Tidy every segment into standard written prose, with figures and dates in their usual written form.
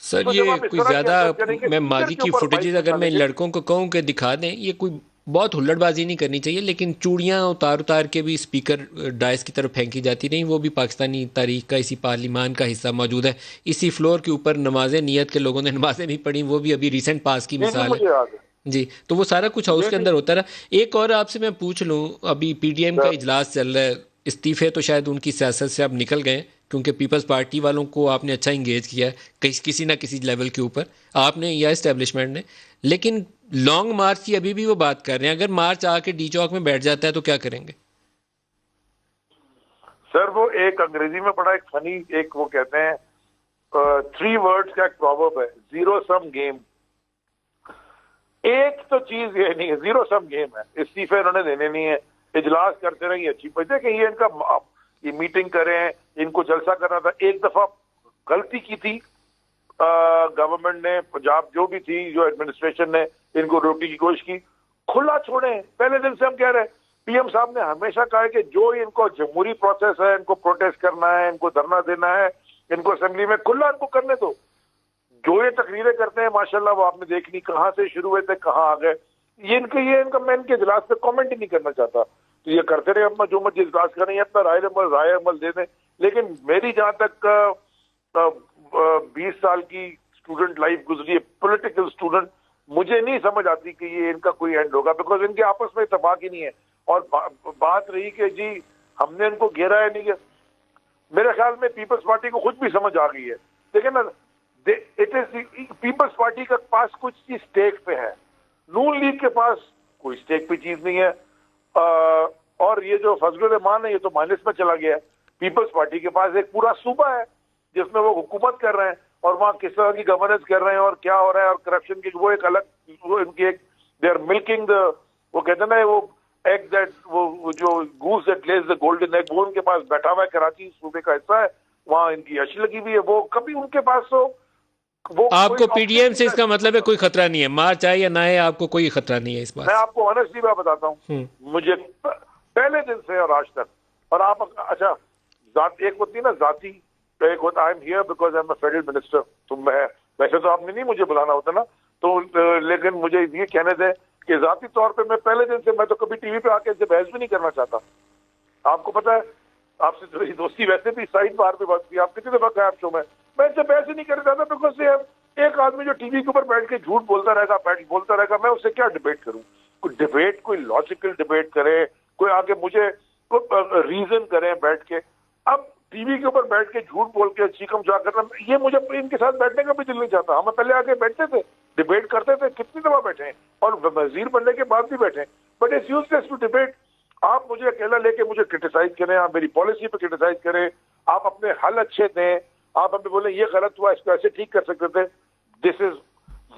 Sir तो जब ये आप इस कोई तरह की ज्यादा, अप्रोच करेंगे मैं टीचर माजी के की ऊपर फुटेजेस बाइक अगर मैं डालेंगे। लड़कों को कहूँ कि दिखा दें, ये कोई बहुत हुल्लड़बाजी नहीं करनी चाहिए, लेकिन चूड़ियाँ उतार उतार के भी स्पीकर डाइस की तरफ फेंकी जाती नहीं, वो भी पाकिस्तानी तारीख का इसी पार्लिमान का हिस्सा मौजूद है। इसी फ्लोर के ऊपर नमाजें नियत के लोगों ने नमाजें भी पढ़ी, वो भी अभी रिसेंट पास की जी जी, मिसाल है। मुझे याद है। जी, तो वो सारा कुछ हाउस जी के जी। अंदर होता रहा। एक और आपसे मैं पूछ लूँ, अभी पीडीएम का सर, इजलास चल रहा है, इस्तीफे तो शायद उनकी सियासत से अब निकल गए, क्योंकि पीपल्स पार्टी वालों को आपने अच्छा इंगेज किया है किसी ना किसी लेवल के ऊपर, आपने या इस्टेब्लिशमेंट ने। लेकिन लॉन्ग मार्च की अभी भी वो बात कर रहे हैं, अगर मार्च आके डी चौक में बैठ जाता है तो क्या करेंगे? सर वो एक अंग्रेजी में बड़ा एक फनी, एक वो कहते हैं 3 वर्ड्स का एक प्रॉवर्ब है, जीरो सम गेम। एक तो चीज ये नहीं है, जीरो सम गेम है। इस्तीफे इन्होंने देने नहीं है, इजलास करते रहेंगे, अच्छी बात है कि ये इनका ये मीटिंग करें, इनको जलसा करना था। एक दफा गलती की थी गवर्नमेंट ने, पंजाब जो भी थी, जो एडमिनिस्ट्रेशन ने इनको रोकने की कोशिश की। खुला छोड़े, पहले दिन से हम कह रहे हैं। पीएम साहब ने हमेशा कहा है कि जो इनको जमहूरी प्रोसेस है, इनको प्रोटेस्ट करना है, इनको धरना देना है, इनको असेंबली में खुला इनको करने दो। जो ये तकरीरें करते हैं माशाल्लाह, वो आपने देखनी कहां से शुरू हुए थे कहां आ गए। ये इनका मैं इनके इजलास पे कमेंट ही नहीं करना चाहता। तो ये करते रहे अपना जो मर्जी इजलास करें, अपना राय अमल दे दें। लेकिन मेरी जहां तक 20 साल की स्टूडेंट लाइफ गुजरी है, पॉलिटिकल स्टूडेंट, मुझे नहीं समझ आती कि ये इनका कोई एंड होगा, बिकॉज इनके आपस में इत्तेफाक ही नहीं है। और बात रही कि जी हमने इनको घेरा है, नहीं, मेरे ख्याल में पीपल्स पार्टी को खुद भी समझ आ गई है। लेकिन ना, इट इज पीपल्स पार्टी का पास कुछ चीज स्टेक पे है, नून लीग के पास कोई स्टेक पे चीज नहीं है। और ये जो फजल रहमान है, ये तो माइनस में चला गया है। पीपल्स पार्टी के पास एक पूरा सूबा है जिसमें वो हुकूमत कर रहे हैं, और वहां किस तरह की गवर्नेंस कर रहे हैं और क्या हो रहा है, और करप्शन की वो एक अलग, वो इनकी एक, दे आर मिल्किंग द, वो कहते हैं ना वो एग दैट, वो जो goose that Lay's the golden egg, वो उनके पास बैठा हुआ है। कराची सूबे का हिस्सा है, वहां इनकी अशी लगी हुई है। वो कभी उनके पास तो वो कोई आपको ऑप्शन पीडीएम नहीं से था इसका इसको मतलब है छोड़ना। कोई खतरा नहीं है, मार्च आए या ना आए आपको कोई खतरा नहीं है इस बात मैं से? आपको ऑनेस्टली बात बताता हूँ, हम्म। मुझे पहले दिन से और आज तक, और आप अच्छा, एक होती है ना जाति, एक होता I am here because I am a federal minister. तो मैं, वैसे तो आपने नहीं मुझे बुलाना होता ना, तो लेकिन मुझे ये कहने थे कि जाती तौर पे मैं पहले दिन से, मैं तो कभी टीवी पे आके इससे बहस भी नहीं करना चाहता। आपको पता है, आपसे तो मेरी दोस्ती वैसे भी साइड बार पे बात की, आप कितनी दफा गए आप शो में, मैं इससे बहस ही नहीं करना चाहता। बिकॉज एक आदमी जो टीवी के ऊपर बैठ के झूठ बोलता रहेगा, बोलता रहेगा, मैं उससे क्या डिबेट करूं? कोई डिबेट, कोई लॉजिकल डिबेट करे, कोई आगे मुझे रीजन करे बैठ के। अब टीवी के ऊपर बैठ के झूठ बोल के चीकम चा करना, ये मुझे इनके साथ बैठने का भी दिल नहीं चाहता। हम पहले आके बैठते थे, डिबेट करते थे, कितनी दफा बैठे हैं, और वजीर बनने के बाद भी बैठे। But it's useless to debate. आप मुझे अकेला लेके मुझे क्रिटिसाइज करें, आप मेरी पॉलिसी पे क्रिटिसाइज करें, आप अपने हल अच्छे दें, आप हमें बोले ये गलत हुआ, इसको ऐसे ठीक कर सकते थे, दिस इज,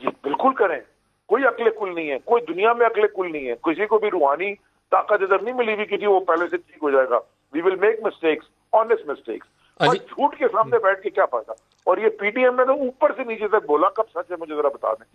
ये बिल्कुल करें। कोई अकले कुल नहीं है, कोई दुनिया में अकले कुल नहीं है, किसी को भी रूहानी ताकत इधर नहीं मिली हुई कि वो पहले से ठीक हो जाएगा। We will make mistakes, honest mistakes, पर अजी, झूठ के सामने बैठ के क्या फायदा। और ये पीटीएम ने तो ऊपर से नीचे तक बोला, कब सच है मुझे जरा बता दें।